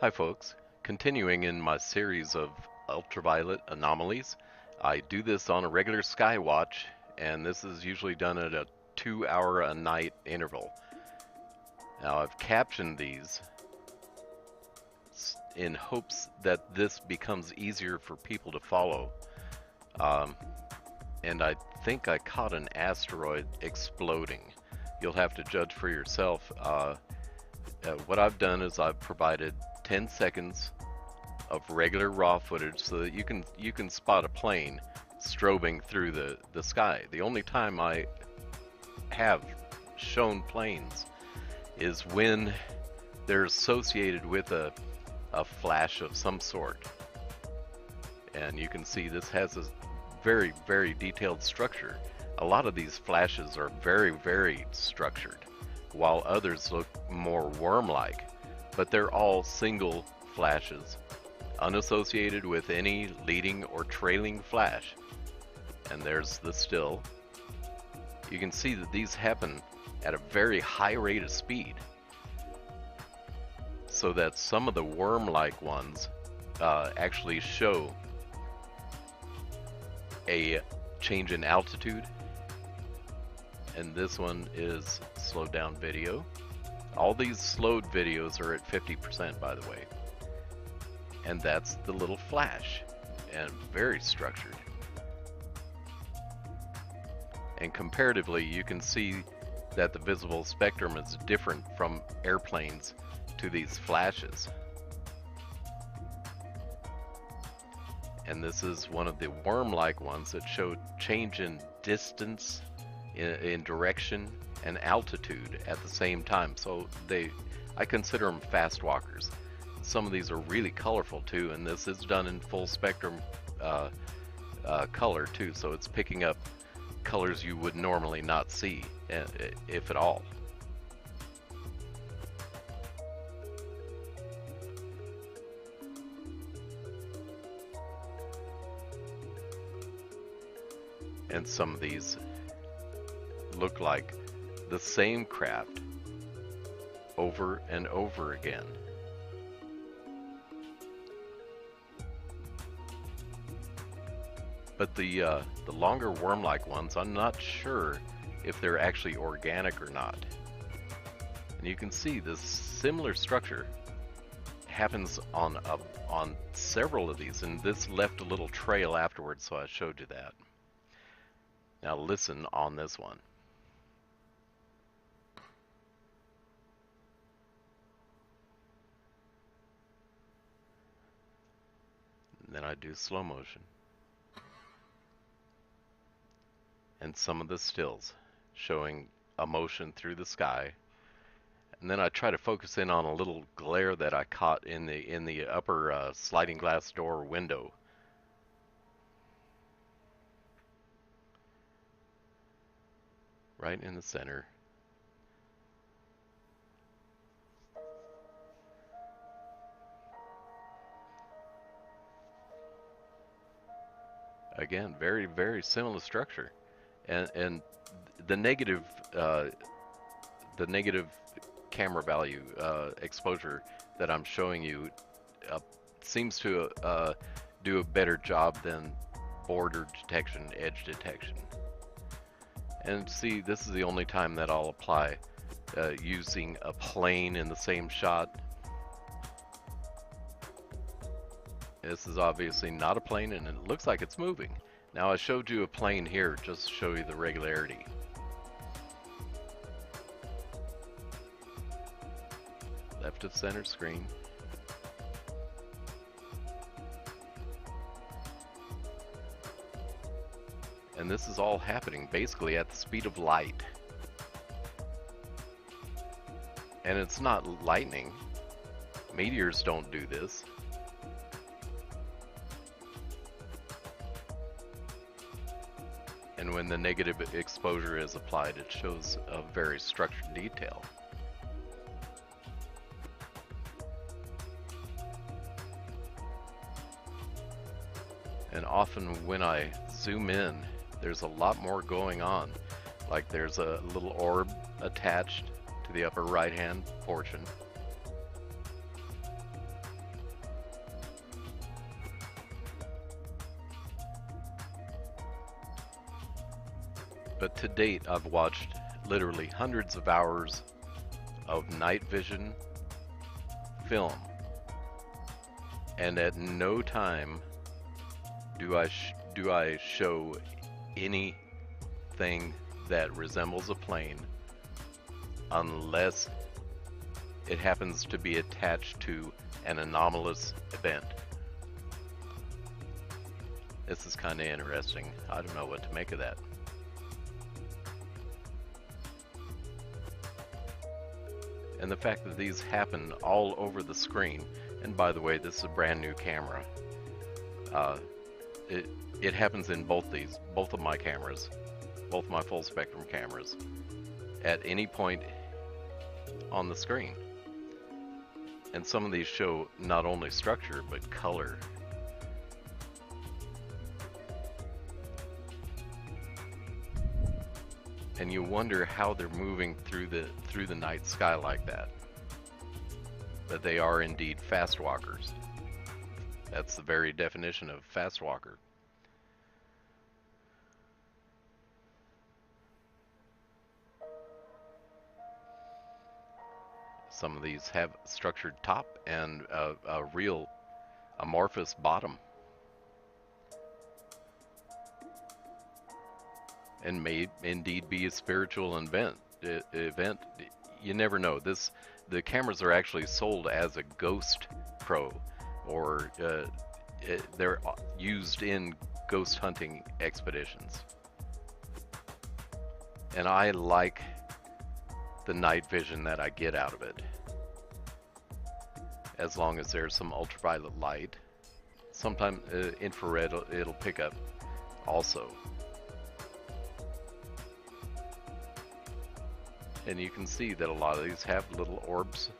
Hi folks, continuing in my series of ultraviolet anomalies. I do this on a regular sky watch, and this is usually done at a 2 hour a night interval. Now I've captioned these in hopes that this becomes easier for people to follow. Um, and I think I caught an asteroid exploding. You'll have to judge for yourself. What I've done is I've provided 10 seconds of regular raw footage so that you can spot a plane strobing through the sky. The only time I have shown planes is when they're associated with a flash of some sort. And you can see this has a very, very detailed structure. A lot of these flashes are very, very structured, while others look more worm-like, but they're all single flashes, unassociated with any leading or trailing flash. And there's the still. You can see that these happen at a very high rate of speed, so that some of the worm-like ones actually show a change in altitude, and this one is slowed down video. All these slowed videos are at 50%, by the way. And that's the little flash, and very structured. And comparatively, you can see that the visible spectrum is different from airplanes to these flashes. And this is one of the worm-like ones that showed change in distance, in direction, and altitude at the same time. So I consider them fast walkers. Some of these are really colorful too, and this is done in full spectrum color too, so it's picking up colors you would normally not see, if at all. And some of these look like the same craft over and over again. But the longer worm-like ones, I'm not sure if they're actually organic or not. And you can see this similar structure happens on several of these, and this left a little trail afterwards, so I showed you that. Now listen on this one. And then I do slow motion. And some of the stills showing a motion through the sky. And then I try to focus in on a little glare that I caught in the upper sliding glass door window. Right in the center. Again, very, very similar structure. And the negative camera value exposure that I'm showing you seems to do a better job than border detection, edge detection. And see, this is the only time that I'll apply using a plane in the same shot. This is obviously not a plane, and it looks like it's moving. Now I showed you a plane here just to show you the regularity. Left of center screen. And this is all happening basically at the speed of light. And it's not lightning. Meteors don't do this. And when the negative exposure is applied, it shows a very structured detail. And often when I zoom in, there's a lot more going on. Like there's a little orb attached to the upper right hand portion. but to date I've watched literally hundreds of hours of night vision film, and at no time do I show anything that resembles a plane unless it happens to be attached to an anomalous event. This is kind of interesting. I don't know what to make of that. And the fact that these happen all over the screen, and by the way, this is a brand new camera. It happens in both of my cameras, both my full spectrum cameras, at any point on the screen. And some of these show not only structure, but color. And you wonder how they're moving through the night sky like that. But they are indeed fast walkers. That's the very definition of fast walker. Some of these have structured top and a real amorphous bottom. And may indeed be a spiritual event. You never know. The cameras are actually sold as a Ghost Pro, or they're used in ghost hunting expeditions. And I like the night vision that I get out of it, as long as there's some ultraviolet light. Sometimes infrared it'll pick up also. And you can see that a lot of these have little orbs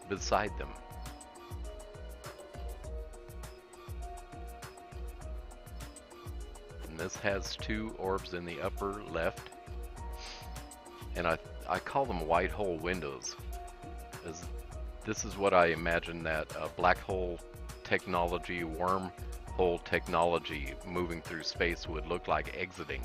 beside them. And this has 2 orbs in the upper left. And I call them white hole windows, as this is what I imagine that black hole technology, wormhole technology moving through space would look like exiting.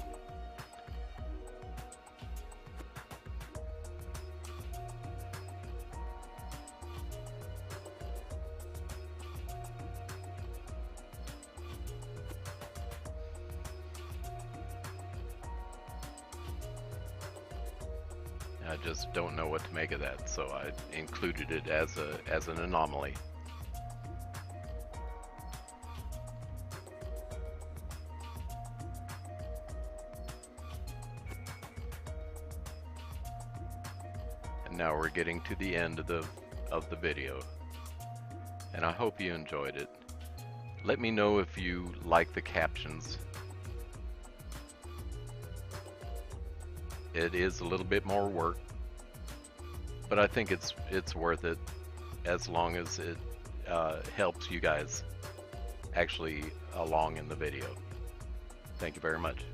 I just don't know what to make of that, so I included it as an anomaly. And now we're getting to the end of the video, and I hope you enjoyed it. Let me know if you like the captions. It is a little bit more work, but I think it's worth it, as long as it helps you guys actually along in the video. Thank you very much.